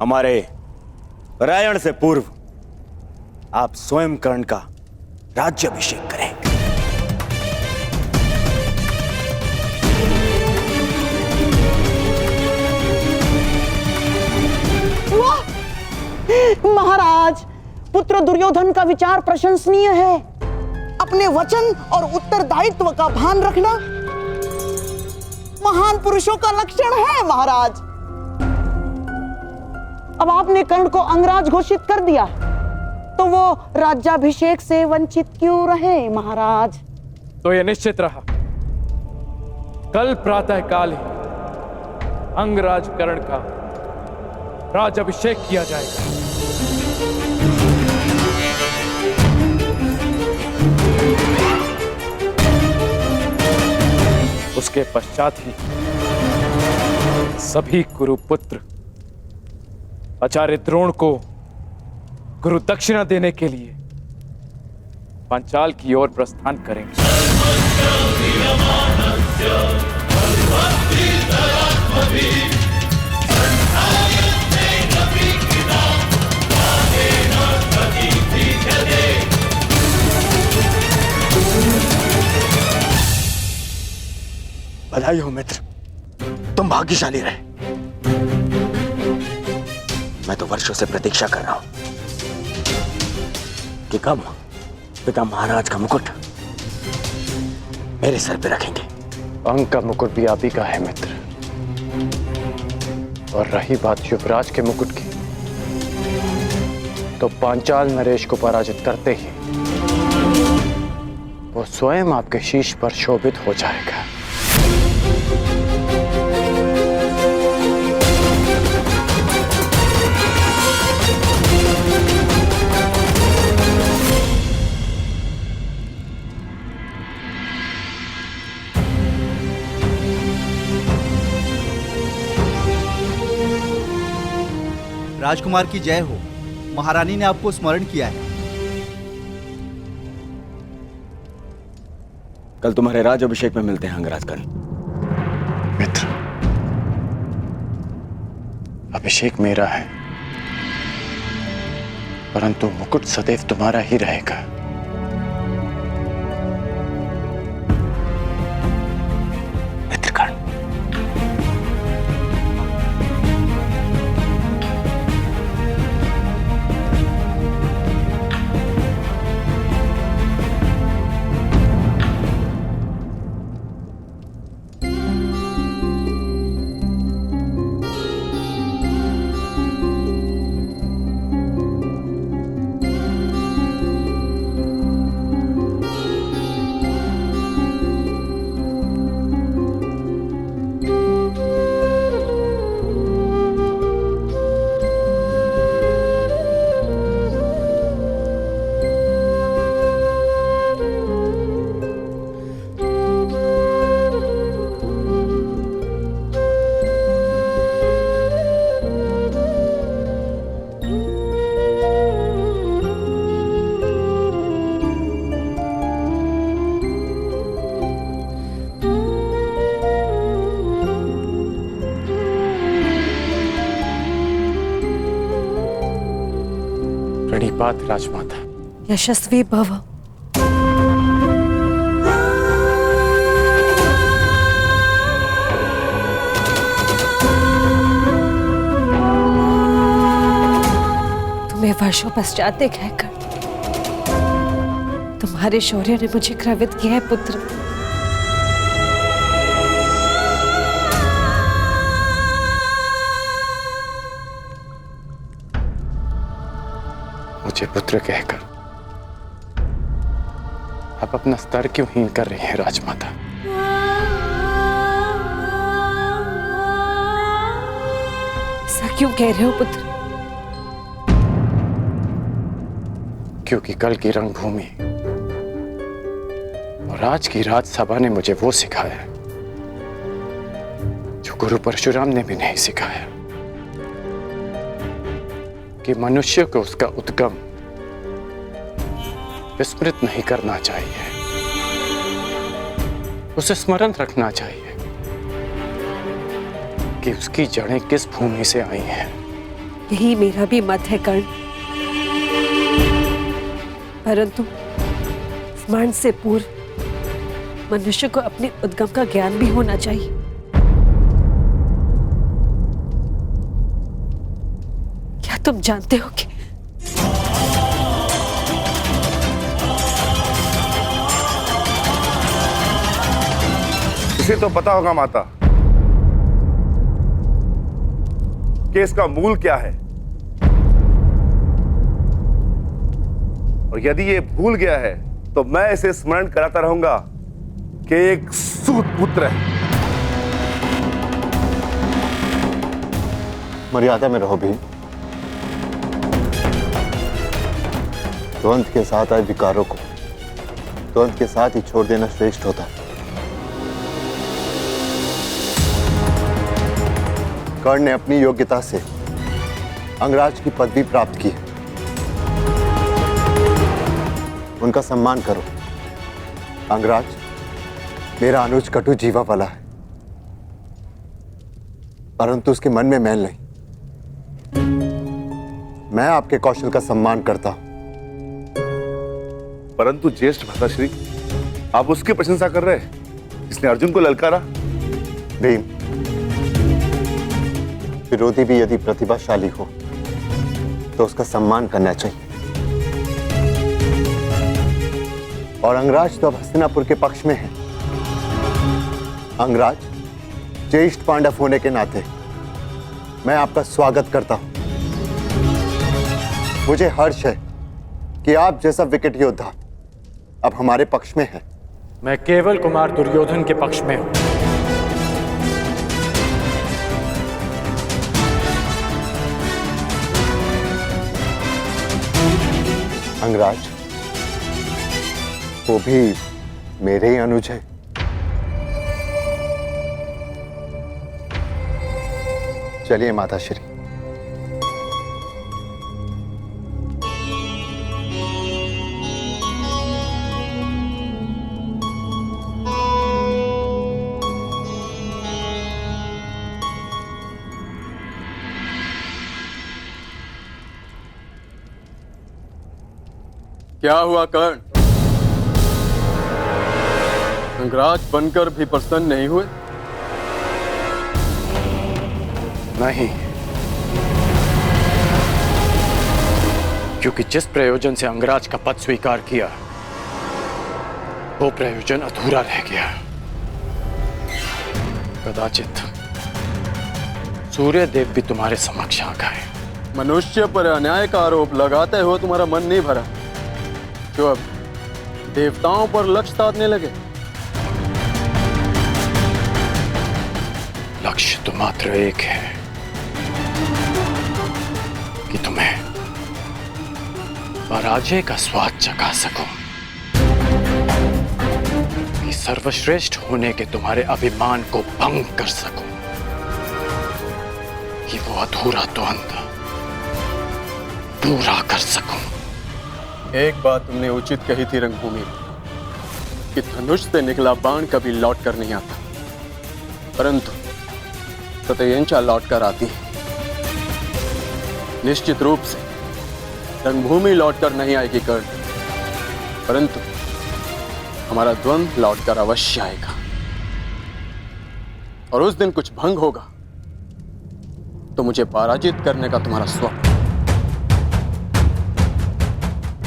हमारे रायण से पूर्व आप स्वयं कर्ण का राज्याभिषेक करें। वाह! महाराज, पुत्र दुर्योधन का विचार प्रशंसनीय है। अपने वचन और उत्तरदायित्व का भान रखना महान पुरुषों का लक्षण है महाराज। अब आपने कर्ण को अंगराज घोषित कर दिया, तो वो राज्याभिषेक से वंचित क्यों रहे महाराज? तो यह निश्चित रहा, कल प्रातः काल ही अंगराज कर्ण का राज्याभिषेक किया जाएगा। उसके पश्चात ही सभी कुरुपुत्र आचार्य द्रोण को गुरु दक्षिणा देने के लिए पांचाल की ओर प्रस्थान करेंगे। बधाई हो मित्र, तुम भाग्यशाली रहे। मैं तो वर्षों से प्रतीक्षा कर रहा हूं कि कब पिता महाराज का मुकुट मेरे सर पे रखेंगे। अंग का मुकुट भी आप ही का है मित्र, और रही बात युवराज के मुकुट की, तो पांचाल नरेश को पराजित करते ही वो स्वयं आपके शीश पर शोभित हो जाएगा। राजकुमार की जय हो। महारानी ने आपको स्मरण किया है। कल तुम्हारे राज्याभिषेक में मिलते हैं अंगराज कर्ण। मित्र, अभिषेक मेरा है, परंतु मुकुट सदैव तुम्हारा ही रहेगा। मित्र कर्ण, प्रणिपात राजमाता। यशस्वी भव। तुम्हें वर्षों पश्चात देखकर तुम्हारे शौर्य ने मुझे गर्वित किया है पुत्र। मुझे पुत्र कहकर आप अपना स्तर क्यों हीन कर रही हैं राजमाता? ऐसा क्यों कह रहे हो पुत्र? क्योंकि कल की रंगभूमि और आज की राजसभा ने मुझे वो सिखाया जो गुरु परशुराम ने भी नहीं सिखाया, कि मनुष्य को उसका उद्गम विस्मृत नहीं करना चाहिए, उसे स्मरण रखना चाहिए कि उसकी जड़ें किस भूमि से आई हैं, यही मेरा भी मत है कर्ण, परंतु स्मरण से पूर्व मनुष्य को अपने उद्गम का ज्ञान भी होना चाहिए। क्या तुम जानते हो कि इसे तो पता होगा माता कि इसका मूल क्या है, और यदि ये भूल गया है तो मैं इसे स्मरण कराता रहूंगा कि एक सूत पुत्र है। मर्यादा में रहो भीम। द्वंद के साथ आए विकारों को द्वंद के साथ ही छोड़ देना श्रेष्ठ होता है। कर्ण ने अपनी योग्यता से अंगराज की पदवी प्राप्त की है, उनका सम्मान करो। अंगराज मेरा अनुज कटु जीवा वाला है, परंतु उसके मन में मैल नहीं। मैं आपके कौशल का सम्मान करता हूं। परंतु ज्येष्ठ भ्राताश्री, आप उसकी प्रशंसा कर रहे हैं, इसने अर्जुन को ललकारा। भीम, विरोधी भी यदि प्रतिभाशाली हो तो उसका सम्मान करना चाहिए। और अंगराज तो अब हस्तिनापुर के पक्ष में है। अंगराज, ज्येष्ठ पांडव होने के नाते मैं आपका स्वागत करता हूं। मुझे हर्ष है कि आप जैसा विकट योद्धा अब हमारे पक्ष में है। मैं केवल कुमार दुर्योधन के पक्ष में हूं। अंगराज, वो भी मेरे ही अनुज है। चलिए माताश्री। क्या हुआ कर्ण? अंगराज बनकर भी प्रसन्न नहीं हुए? नहीं, क्योंकि जिस प्रयोजन से अंगराज का पद स्वीकार किया वो प्रयोजन अधूरा रह गया। कदाचित सूर्यदेव भी तुम्हारे समक्ष आ गए। मनुष्य पर अन्याय का आरोप लगाते हुए तुम्हारा मन नहीं भरा, जो अब देवताओं पर लक्ष्य साधने लगे? लक्ष्य तो मात्र एक है कि तुम्हें पराजय का स्वाद चखा सकूं, कि सर्वश्रेष्ठ होने के तुम्हारे अभिमान को भंग कर सकूं, कि वो अधूरा द्वंद पूरा कर सकूं। एक बात तुमने उचित कही थी रंगभूमि, कि धनुष से निकला बाण कभी लौट कर नहीं आता, परंतु सत्यंचा लौट कर आती है। निश्चित रूप से रंगभूमि लौट कर नहीं आएगी कर्ण, परंतु हमारा द्वंद्व लौट कर अवश्य आएगा। और उस दिन कुछ भंग होगा तो मुझे पराजित करने का तुम्हारा स्वप्न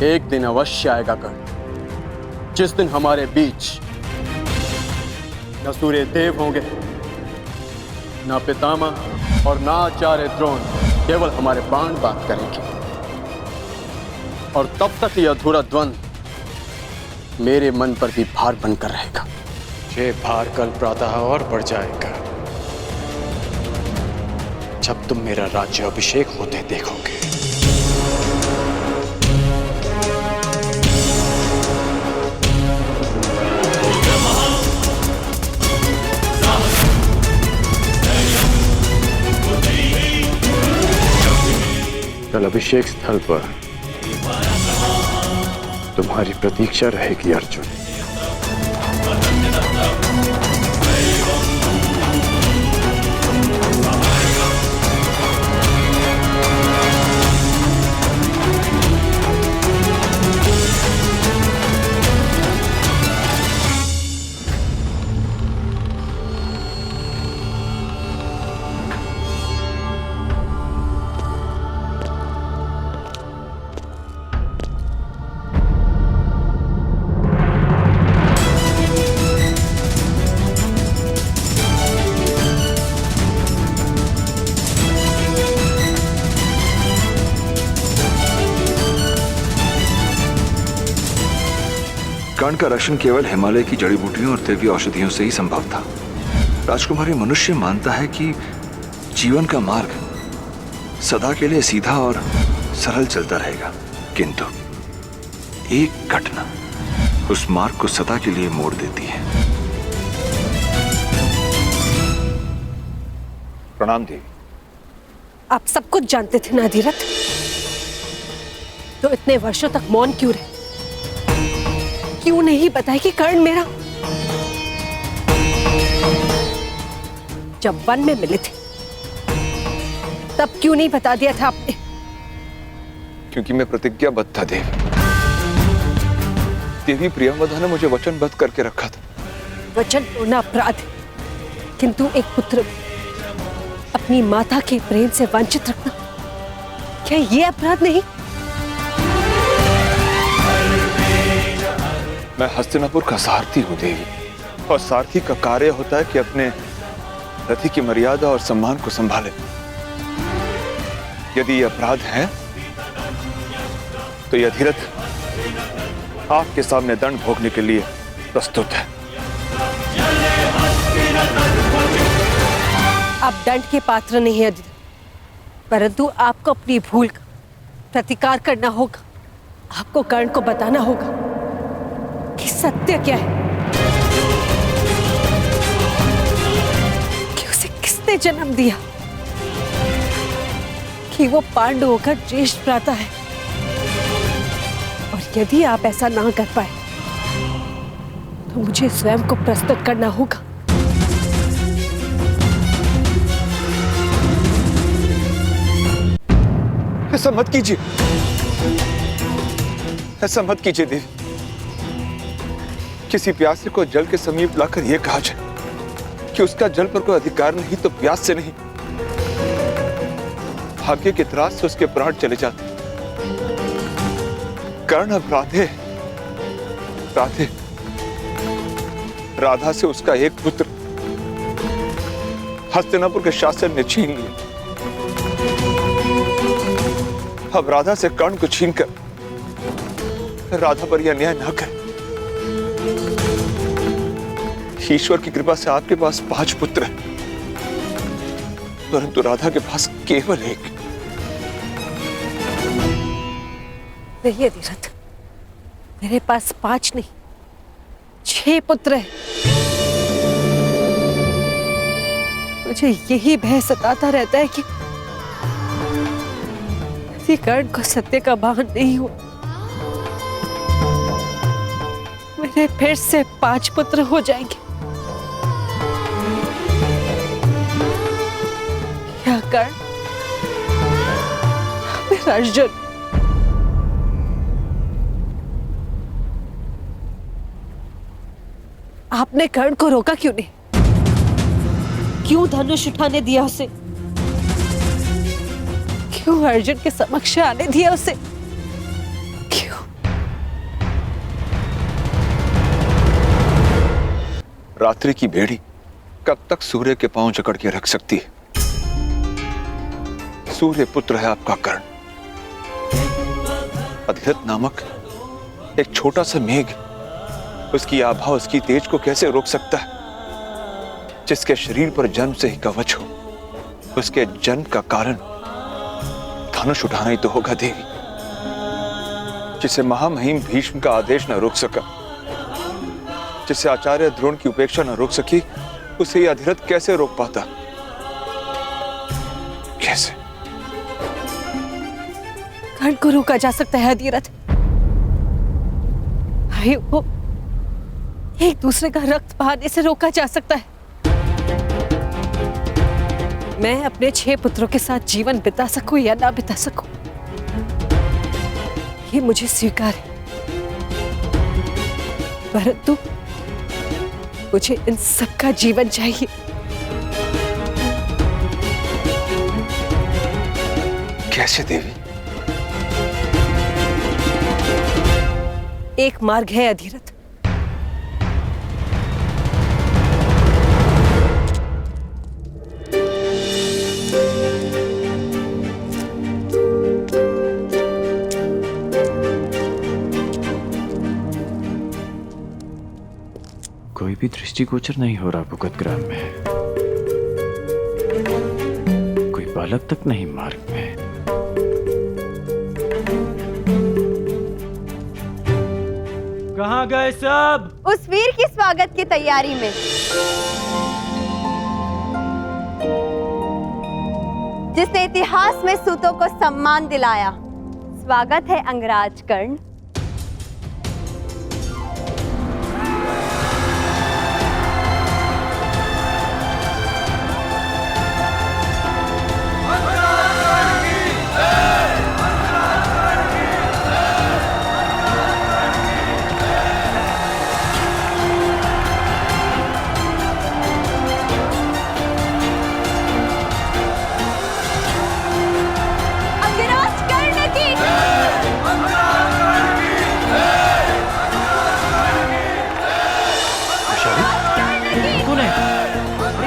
एक दिन अवश्य आएगा कर्ण, जिस दिन हमारे बीच न सूर्य देव होंगे, न पितामह और न आचार्य द्रोण, केवल हमारे बाण बात करेंगे। और तब तक यह अधूरा द्वंद्व मेरे मन पर भी भार बनकर रहेगा। ये भार कल प्रातः और बढ़ जाएगा जब तुम मेरा राज्य अभिषेक होते देखोगे। कल अभिषेक स्थल पर तुम्हारी प्रतीक्षा रहेगी अर्जुन। कर्ण का रक्षण केवल हिमालय की जड़ी बूटियों और दैवीय औषधियों से ही संभव था। राजकुमारी, मनुष्य मानता है कि जीवन का मार्ग सदा के लिए सीधा और सरल चलता रहेगा, किंतु एक घटना उस मार्ग को सदा के लिए मोड़ देती है। प्रणाम देवी। आप सब कुछ जानते थे ना अधिरथ, तो इतने वर्षों तक मौन क्यों रहे? क्यों नहीं बताया कि कर्ण मेरा? जब वन में मिले थे तब क्यों नहीं बता दिया था आपने? क्योंकि मैं प्रतिज्ञाबद्ध था देवी। देवी प्रियंवदा ने मुझे वचनबद्ध करके रखा था। वचन तोड़ना अपराध है, किंतु एक पुत्र अपनी माता के प्रेम से वंचित रखना, क्या ये अपराध नहीं? मैं हस्तिनापुर का सारथी हूँ देवी, और सारथी का कार्य होता है कि अपने रथी की मर्यादा और सम्मान को संभाले। यदि ये अपराध है तो ये अधिरथ आपके सामने दंड भोगने के लिए प्रस्तुत है। आप दंड के पात्र नहीं है अधिरथ, परंतु आपको अपनी भूल का प्रतिकार करना होगा। आपको कर्ण को बताना होगा कि सत्य क्या है, कि उसे किसने जन्म दिया, कि वो पांडवों का ज्येष्ठ भ्राता है। और यदि आप ऐसा ना कर पाए तो मुझे स्वयं को प्रस्तुत करना होगा। ऐसा मत कीजिए, ऐसा मत कीजिए देवी। किसी प्यासे को जल के समीप लाकर यह कहा जाए कि उसका जल पर कोई अधिकार नहीं तो प्यास से नहीं, भाग्य के त्रास से उसके प्राण चले जाते। कर्ण अब राधे राधा से उसका एक पुत्र हस्तिनापुर के शासन ने छीन लिया। अब राधा से कर्ण को छीनकर राधा पर यह अन्याय न करे। ईश्वर की कृपा से आपके पास 5 पुत्र हैं, परंतु राधा के पास केवल एक। नहीं अधिरथ, मेरे पास 5 नहीं 6 पुत्र हैं। मुझे यही भय सताता रहता है कि किसी कर्ण को सत्य का भान नहीं हुआ, मेरे फिर से 5 पुत्र हो जाएंगे। क्या कर्ण, मेरा अर्जुन, आपने कर्ण को रोका क्यों नहीं? क्यों धनुष उठाने दिया उसे? क्यों अर्जुन के समक्ष आने दिया उसे? क्यों? रात्रि की भेड़ी कब तक सूर्य के पांव जकड़ के रख सकती है? सूर्य पुत्र है आपका कर्ण। अधिरथ नामक एक छोटा सा मेघ उसकी आभा, उसकी तेज को कैसे रोक सकता है? जिसके शरीर पर जन्म से ही कवच हो, उसके जन्म का कारण धनुष उठाना ही तो होगा देवी। जिसे महामहिम भीष्म का आदेश न रोक सका, जिसे आचार्य द्रोण की उपेक्षा न रोक सकी, उसे यह अधिरथ कैसे रोक पाता? कैसे? कर्ण को रोका जा सकता है अधिरथ। भाइयों को एक दूसरे का रक्त बहाने से रोका जा सकता है। मैं अपने 6 पुत्रों के साथ जीवन बिता सकूं या ना बिता सकूं, ये मुझे स्वीकार है, परंतु मुझे इन सबका जीवन चाहिए। कैसे देवी? एक मार्ग है अधिरथ। दृष्टिगोचर नहीं हो रहा भुगत ग्राम में। कोई बालक तक नहीं मार्ग में। कहाँ गए सब? उस वीर की स्वागत की तैयारी में, जिसने इतिहास में सूतों को सम्मान दिलाया। स्वागत है अंगराज कर्ण।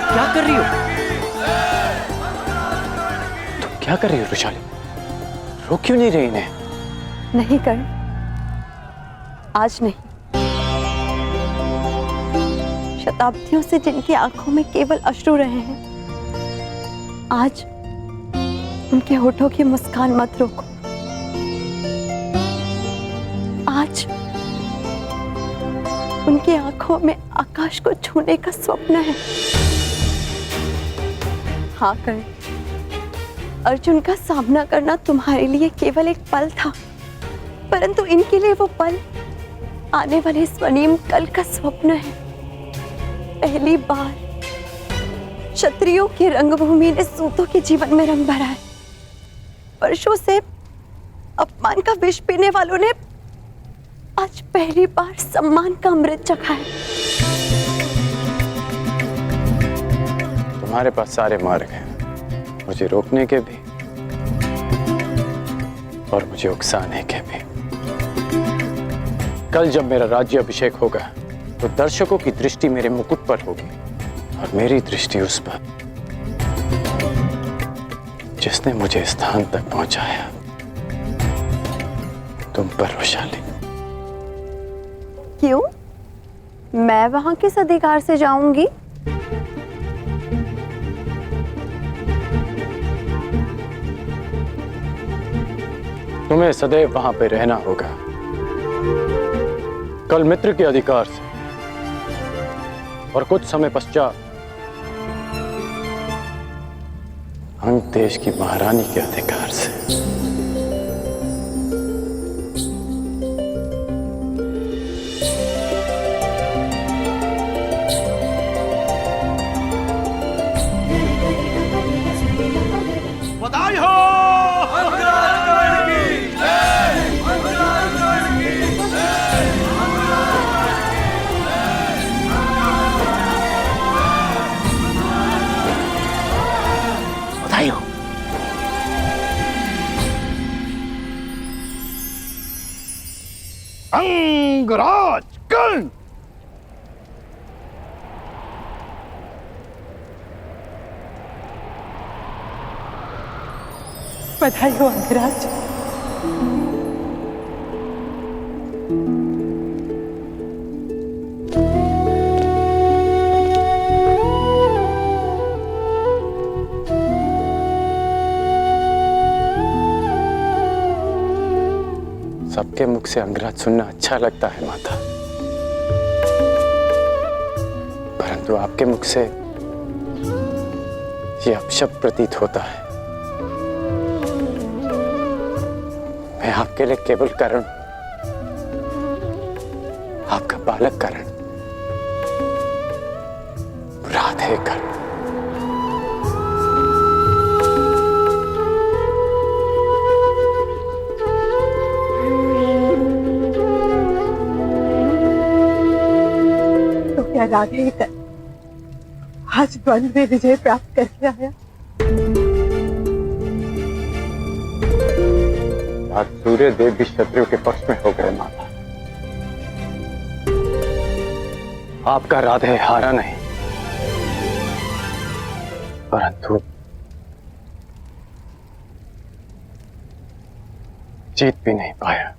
क्या कर रही हो? तुम क्या कर रही हो रुशाली? रोक क्यों नहीं रही इन्हें? नहीं कर्ण, आज नहीं। शताब्दियों से जिनकी आंखों में केवल अश्रु रहे हैं, आज उनके होठों की मुस्कान मत रोको। आज उनकी आंखों में आकाश को छूने का स्वप्न है। हाँ कर्ण, अर्जुन का सामना करना तुम्हारे लिए केवल एक पल था, परंतु इनके लिए वो पल आने वाले स्वर्णिम कल का स्वप्न है। पहली बार क्षत्रियों की रंगभूमि ने सूतों के जीवन में रंग भरा है। वर्षों से अपमान का विष पीने वालों ने आज पहली बार सम्मान का अमृत चखा है। तुम्हारे पास सारे मार्ग हैं, मुझे रोकने के भी और मुझे उकसाने के भी। कल जब मेरा राज्य अभिषेक होगा तो दर्शकों की दृष्टि मेरे मुकुट पर होगी और मेरी दृष्टि उस पर जिसने मुझे स्थान तक पहुंचाया, तुम पर वैशाली। क्यों? मैं वहां किस अधिकार से जाऊंगी? तुम्हें सदैव वहां पे रहना होगा, कल मित्र के अधिकार से और कुछ समय पश्चात अंग देश की महारानी के अधिकार से। बधाई हो! बधाई हो। अंगराज कर्ण! बधाई हो अंगराज। सबके मुख से अंगराज सुनना अच्छा लगता है माता, परंतु आपके मुख से ये अपशब्द प्रतीत होता है। मैं आपके लिए केवल कर्ण, आपका बालक कर्ण, राधे कर्ण। तो क्या राधे कर आज द्वंद्व में विजय प्राप्त करके आया? आज सूर्य देव भी शत्रु के पक्ष में हो गए माता। आपका राधे हारा नहीं, परंतु जीत भी नहीं पाया।